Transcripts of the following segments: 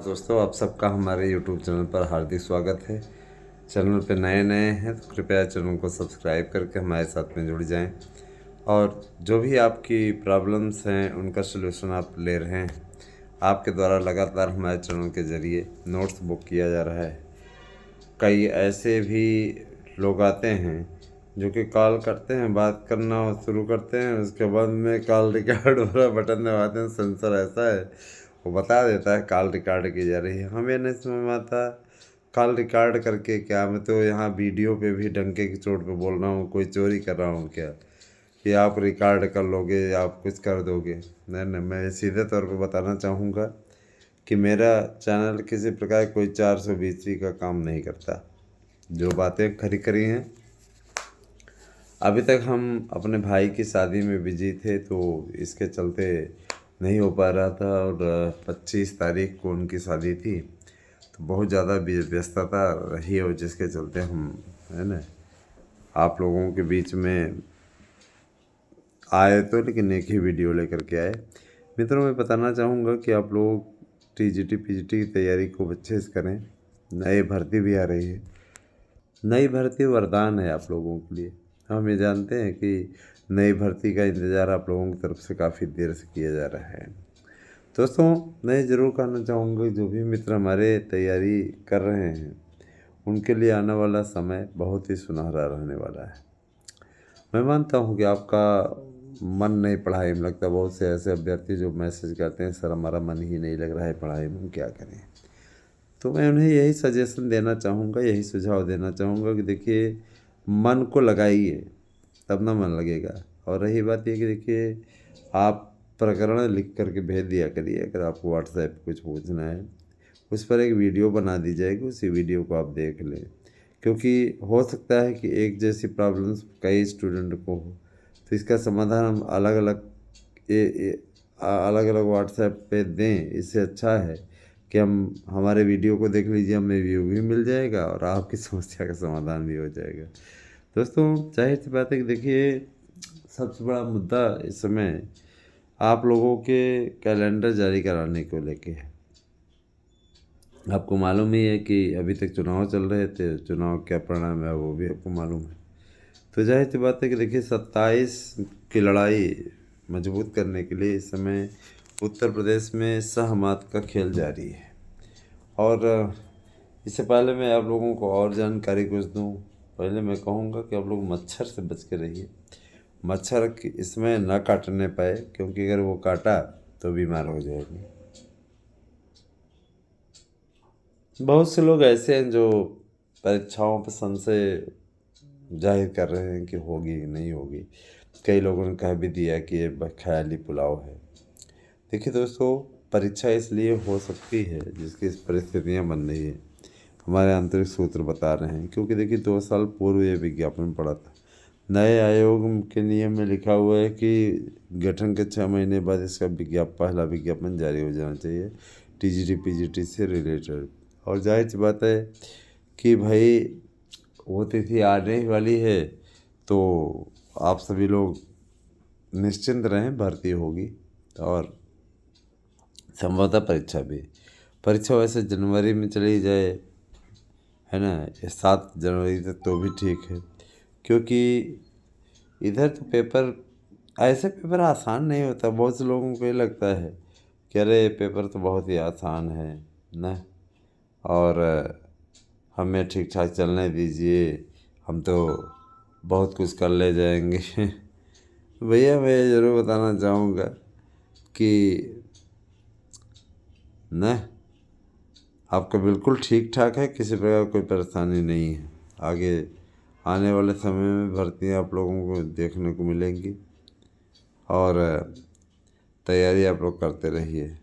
दोस्तों, आप सबका हमारे YouTube चैनल पर हार्दिक स्वागत है। चैनल पे नए हैं तो कृपया चैनल को सब्सक्राइब करके हमारे साथ में जुड़ जाएं और जो भी आपकी प्रॉब्लम्स हैं उनका सलूशन आप ले रहे हैं। आपके द्वारा लगातार हमारे चैनल के ज़रिए नोट्स बुक किया जा रहा है। कई ऐसे भी लोग आते हैं जो कि कॉल करते हैं, बात करना शुरू करते हैं, उसके बाद में कॉल रिकॉर्ड वाला बटन दबाते हैं। सेंसर ऐसा है, वो बता देता है कॉल रिकॉर्ड की जा रही है। हमें नहीं समझ में आता कॉल रिकॉर्ड करके क्या। मैं तो यहाँ वीडियो पे भी डंके की चोट पे बोल रहा हूँ, कोई चोरी कर रहा हूँ क्या कि आप रिकॉर्ड कर लोगे या आप कुछ कर दोगे। नहीं नहीं, मैं सीधे तौर पे बताना चाहूँगा कि मेरा चैनल किसी प्रकार कोई 420 का काम नहीं करता। जो बातें खरी खरी हैं, अभी तक हम अपने भाई की शादी में बिजी थे तो इसके चलते नहीं हो पा रहा था। और 25 तारीख को उनकी शादी थी तो बहुत ज़्यादा व्यस्तता रही और जिसके चलते हम, है ना, आप लोगों के बीच में आए तो, लेकिन एक ही वीडियो लेकर के आए। मित्रों, मैं बताना चाहूँगा कि आप लोग टीजीटी पीजीटी की तैयारी को अच्छे से करें। नई भर्ती भी आ रही है। नई भर्ती वरदान है आप लोगों के लिए। हम ये जानते हैं कि नई भर्ती का इंतज़ार आप लोगों की तरफ से काफ़ी देर से किया जा रहा है। दोस्तों, मैं ज़रूर कहना चाहूँगा जो भी मित्र हमारे तैयारी कर रहे हैं उनके लिए आने वाला समय बहुत ही सुनहरा रहने वाला है। मैं मानता हूँ कि आपका मन नहीं पढ़ाई में लगता। बहुत से ऐसे अभ्यर्थी जो मैसेज करते हैं, सर हमारा मन ही नहीं लग रहा है पढ़ाई में, हम क्या करें। तो मैं उन्हें यही सजेशन देना चाहूँगा, यही सुझाव देना चाहूँगा कि देखिए, मन को लगाइए तब ना मन लगेगा। और रही बात ये कि देखिए, आप प्रकरण लिख करके भेज दिया करिए। अगर आपको व्हाट्सएप पे कुछ पूछना है, उस पर एक वीडियो बना दी जाएगी, उसी वीडियो को आप देख लें। क्योंकि हो सकता है कि एक जैसी प्रॉब्लम्स कई स्टूडेंट को हो, तो इसका समाधान हम अलग अलग अलग अलग व्हाट्सएप पे दें। इससे अच्छा है कि हम हमारे वीडियो को देख लीजिए, हमें व्यू भी मिल जाएगा और आपकी समस्या का समाधान भी हो जाएगा। दोस्तों, जाहिर सी बात है कि देखिए, सबसे बड़ा मुद्दा इस समय आप लोगों के कैलेंडर जारी कराने को लेके है। आपको मालूम ही है कि अभी तक चुनाव चल रहे थे, चुनाव क्या परिणाम है वो भी आपको मालूम है। तो जाहिर सी बात है कि देखिए, 27 की लड़ाई मजबूत करने के लिए इस समय उत्तर प्रदेश में सहमत का खेल जारी है। और इससे पहले मैं आप लोगों को और जानकारी कुछ दूं, पहले मैं कहूँगा कि आप लोग मच्छर से बच के रहिए। मच्छर इसमें ना काटने पाए, क्योंकि अगर वो काटा तो बीमार हो जाएगी। बहुत से लोग ऐसे हैं जो परीक्षाओं पर संशय जाहिर कर रहे हैं कि होगी कि नहीं होगी। कई लोगों ने कह भी दिया कि ये ख्याली पुलाव है। देखिए दोस्तों, परीक्षा इसलिए हो सकती है जिसकी परिस्थितियाँ बन रही है, हमारे आंतरिक सूत्र बता रहे हैं। क्योंकि देखिए, 2 साल पूर्व ये विज्ञापन पड़ा था। नए आयोग के नियम में लिखा हुआ है कि गठन के 6 महीने बाद इसका पहला विज्ञापन जारी हो जाना चाहिए, टीजीटी पीजीटी से रिलेटेड। और जाहिर सी बात है कि भाई, वो तिथि आने ही वाली है, तो आप सभी लोग निश्चिंत रहें, भर्ती होगी। और संभवतः परीक्षा वैसे जनवरी में चली जाए, है ना, 7 जनवरी तक तो भी ठीक है। क्योंकि इधर तो पेपर, ऐसे पेपर आसान नहीं होता। बहुत से लोगों को ये लगता है कि अरे पेपर तो बहुत ही आसान है ना, और हमें ठीक ठाक चलने दीजिए, हम तो बहुत कुछ कर ले जाएंगे। भैया, मैं ज़रूर बताना चाहूँगा कि न, आपका बिल्कुल ठीक ठाक है, किसी प्रकार कोई परेशानी नहीं है। आगे आने वाले समय में भर्तियाँ आप लोगों को देखने को मिलेंगी और तैयारी आप लोग करते रहिए।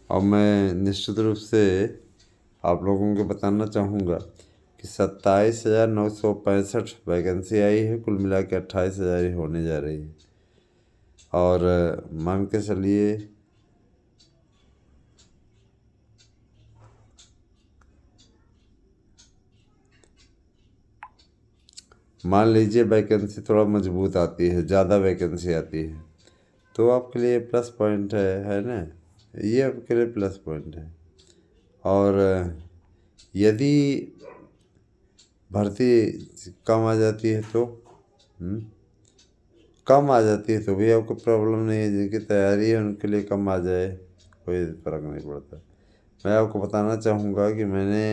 और मैं निश्चित रूप से आप लोगों को बताना चाहूँगा कि 27,965 वैकेंसी आई है। कुल मिला के 28,000 ही होने जा रही है। और मान के चलिए, मान लीजिए वैकेंसी थोड़ा मजबूत आती है, ज़्यादा वैकेंसी आती है, तो आपके लिए प्लस पॉइंट है ना, ये आपके लिए प्लस पॉइंट है। और यदि भर्ती कम आ जाती है तो कम आ जाती है तो भी आपको प्रॉब्लम नहीं है। जिनकी तैयारी है उनके लिए कम आ जाए कोई फ़र्क नहीं पड़ता। मैं आपको बताना चाहूँगा कि मैंने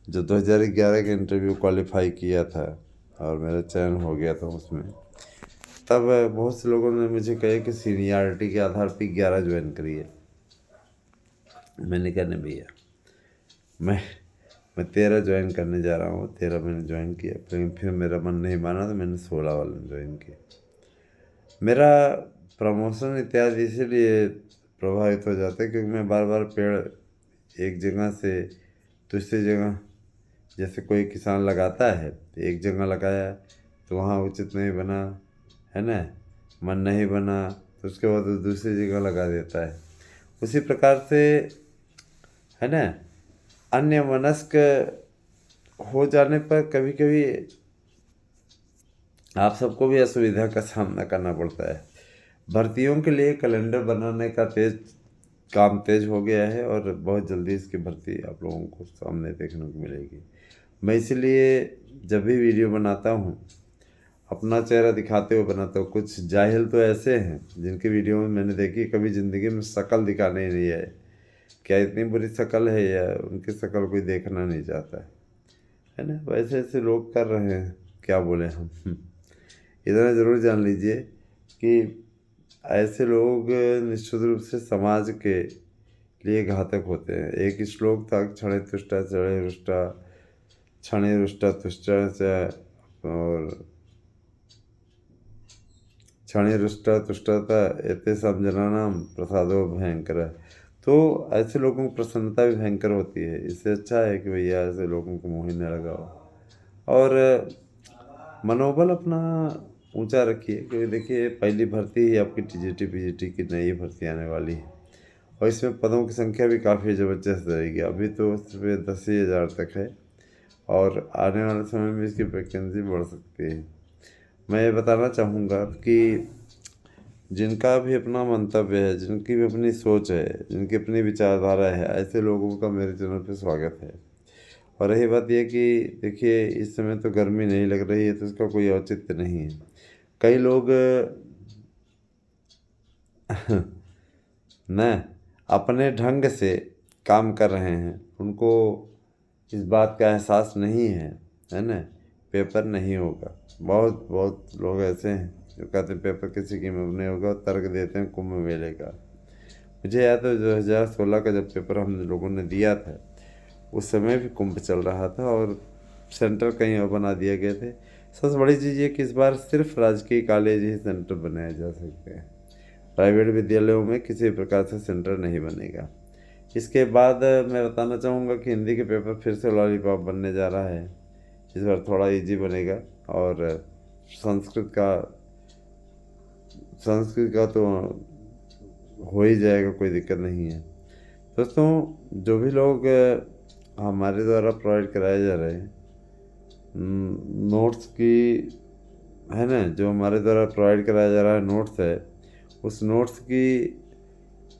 जो 2011 का इंटरव्यू क्वालिफाई किया था और मेरा चयन हो गया था उसमें, तब बहुत से लोगों ने मुझे कहा कि सीनियरिटी के आधार पर 11 ज्वाइन करिए। मैंने कहा नहीं भैया, मैं 13 ज्वाइन करने जा रहा हूँ। 13 मैंने ज्वाइन किया, फिर मेरा मन नहीं माना तो मैंने 16 वाले में ज्वाइन किया। मेरा प्रमोशन इत्यादि इसीलिए प्रभावित हो जाता है क्योंकि मैं बार बार पेड़ एक जगह से दूसरी जगह, जैसे कोई किसान लगाता है तो एक जगह लगाया तो वहाँ उचित नहीं बना, है ना, मन नहीं बना तो उसके बाद वो दूसरी जगह लगा देता है। उसी प्रकार से, है ना, अन्य मनस्क हो जाने पर कभी कभी आप सबको भी असुविधा का सामना करना पड़ता है। भर्तियों के लिए कैलेंडर बनाने का काम तेज हो गया है और बहुत जल्दी इसकी भर्ती आप लोगों को सामने देखने को मिलेगी। मैं इसलिए जब भी वीडियो बनाता हूँ अपना चेहरा दिखाते हुए बनाता हूँ। कुछ जाहिल तो ऐसे हैं जिनकी वीडियो में मैंने देखी कभी ज़िंदगी में शक्ल दिखाने ही नहीं आए। क्या इतनी बुरी शक्ल है या उनकी शक्ल कोई देखना नहीं चाहता है ना। वैसे ऐसे लोग कर रहे हैं, क्या बोले हम। इतना ज़रूर जान लीजिए कि ऐसे लोग निश्चित रूप से समाज के लिए घातक होते हैं। एक श्लोक था, क्षणे तुष्टा चढ़े रुष्टा, क्षणे रुष्टा तुष्टा और क्षणे रुष्टा तुष्टता एते सब जनानाम प्रसादो भयंकर। तो ऐसे लोगों की प्रसन्नता भी भयंकर होती है। इससे अच्छा है कि भैया ऐसे लोगों को मुँह ही न लगाओ और मनोबल अपना ऊंचा रखिए। क्योंकि देखिए पहली भर्ती ही आपकी टीजीटी पीजीटी की नई भर्ती आने वाली है और इसमें पदों की संख्या भी काफ़ी ज़बरदस्त रहेगी। अभी तो सिर्फ 10,000 तक है और आने वाले समय में इसकी वैकेंसी बढ़ सकती है। मैं ये बताना चाहूँगा कि जिनका भी अपना मंतव्य है, जिनकी भी अपनी सोच है, जिनकी अपनी विचारधारा है, ऐसे लोगों का मेरे चैनल पे स्वागत है। और रही बात यह कि देखिए इस समय तो गर्मी नहीं लग रही है तो इसका कोई औचित्य नहीं है। कई लोग न अपने ढंग से काम कर रहे हैं, उनको इस बात का एहसास नहीं है ना, पेपर नहीं होगा। बहुत बहुत लोग ऐसे हैं जो कहते हैं पेपर किसी कीमत नहीं होगा, तर्क देते हैं कुंभ मेले का। मुझे याद है 2016 का जब पेपर हम लोगों ने दिया था उस समय भी कुंभ चल रहा था और सेंटर कहीं और बना दिए गए थे। सबसे बड़ी चीज़ ये कि इस बार सिर्फ राजकीय कॉलेज ही सेंटर बनाए जा सकते हैं, प्राइवेट विद्यालयों में किसी प्रकार से सेंटर नहीं बनेगा। इसके बाद मैं बताना चाहूँगा कि हिंदी के पेपर फिर से लॉलीपॉप बनने जा रहा है। इस बार थोड़ा इजी बनेगा और संस्कृत का तो हो ही जाएगा, कोई दिक्कत नहीं है। दोस्तों जो भी लोग हमारे द्वारा प्रोवाइड कराए जा रहे हैं नोट्स की, है ना, जो हमारे द्वारा प्रोवाइड कराया जा रहा है नोट्स है, उस नोट्स की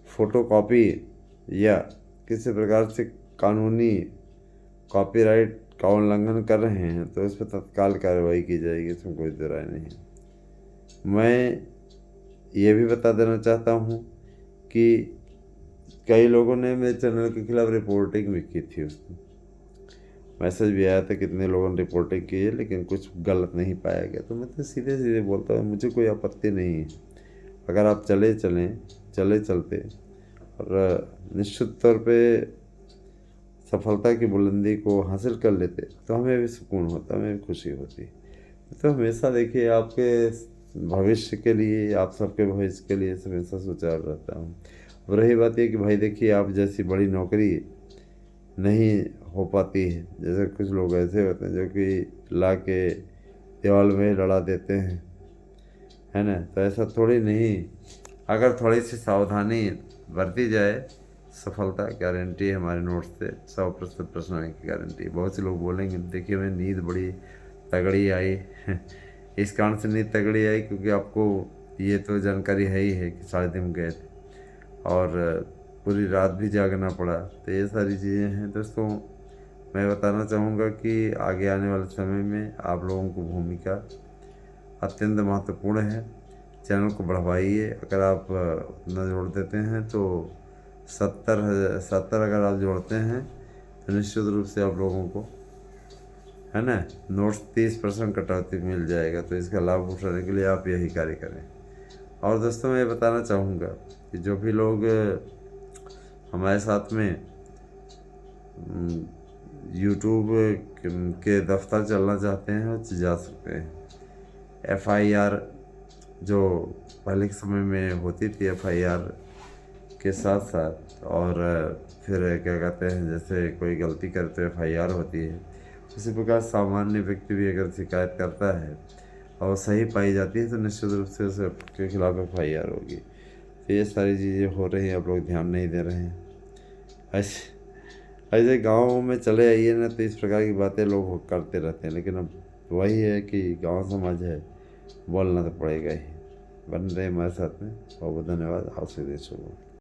फ़ोटोकॉपी या किसी प्रकार से कानूनी कॉपीराइट का उल्लंघन कर रहे हैं तो इस पर तत्काल कार्रवाई की जाएगी, इसमें कोई दो राय नहीं है। मैं ये भी बता देना चाहता हूँ कि कई लोगों ने मेरे चैनल के खिलाफ रिपोर्टिंग भी की थी। उसमें मैसेज भी आया था कितने लोगों ने रिपोर्टिंग की है लेकिन कुछ गलत नहीं पाया गया। तो मैं तो सीधे सीधे बोलता हूँ मुझे कोई आपत्ति नहीं है, अगर आप चलते और निश्चित तौर पे सफलता की बुलंदी को हासिल कर लेते तो हमें भी सुकून होता, हमें भी खुशी होती। तो हमेशा देखिए आपके भविष्य के लिए, आप सबके भविष्य के लिए हमेशा सुचारू रहता हूँ। अब रही बात ये कि भाई देखिए आप जैसी बड़ी नौकरी नहीं हो पाती है, जैसे कुछ लोग ऐसे होते हैं जो कि ला के दीवार में लड़ा देते हैं, है ना, तो ऐसा थोड़ी नहीं। अगर थोड़ी सी सावधानी बरती जाए सफलता गारंटी है। हमारे नोट्स से 100% प्रश्न आने की गारंटी है। बहुत से लोग बोलेंगे देखिए मैं नींद बड़ी तगड़ी आई इस कारण से नहीं तगड़ी आई क्योंकि आपको ये तो जानकारी है ही है कि 3.5 गए थे और पूरी रात भी जागना पड़ा। तो ये सारी चीज़ें हैं दोस्तों। मैं बताना चाहूँगा कि आगे आने वाले समय में आप लोगों की भूमिका अत्यंत महत्वपूर्ण है। चैनल को बढ़वाइए। अगर आप उतना जोड़ देते हैं तो 70 अगर आप जोड़ते हैं तो निश्चित रूप से आप लोगों को, है ना, नोट्स 30% कटौती मिल जाएगा। तो इसका लाभ उठाने के लिए आप यही कार्य करें। और दोस्तों मैं बताना चाहूँगा कि जो भी लोग हमारे साथ में यूट्यूब के दफ्तर चलना चाहते हैं वो जा सकते हैं। FIR जो पहले के समय में होती थी, FIR के साथ साथ और फिर क्या कहते हैं, जैसे कोई गलती करे तो FIR होती है, उसी प्रकार सामान्य व्यक्ति भी अगर शिकायत करता है और सही पाई जाती है तो निश्चित रूप से उसके खिलाफ FIR होगी। तो ये सारी चीज़ें हो रही हैं, आप लोग ध्यान नहीं दे रहे हैं। ऐसे गाँव में चले आइए ना तो इस प्रकार की बातें लोग करते रहते हैं, लेकिन अब वही है कि गांव समाज है, बोलना तो पड़ेगा ही। बन रहे हमारे साथ में। बहुत बहुत धन्यवाद। आपसे देश होगा।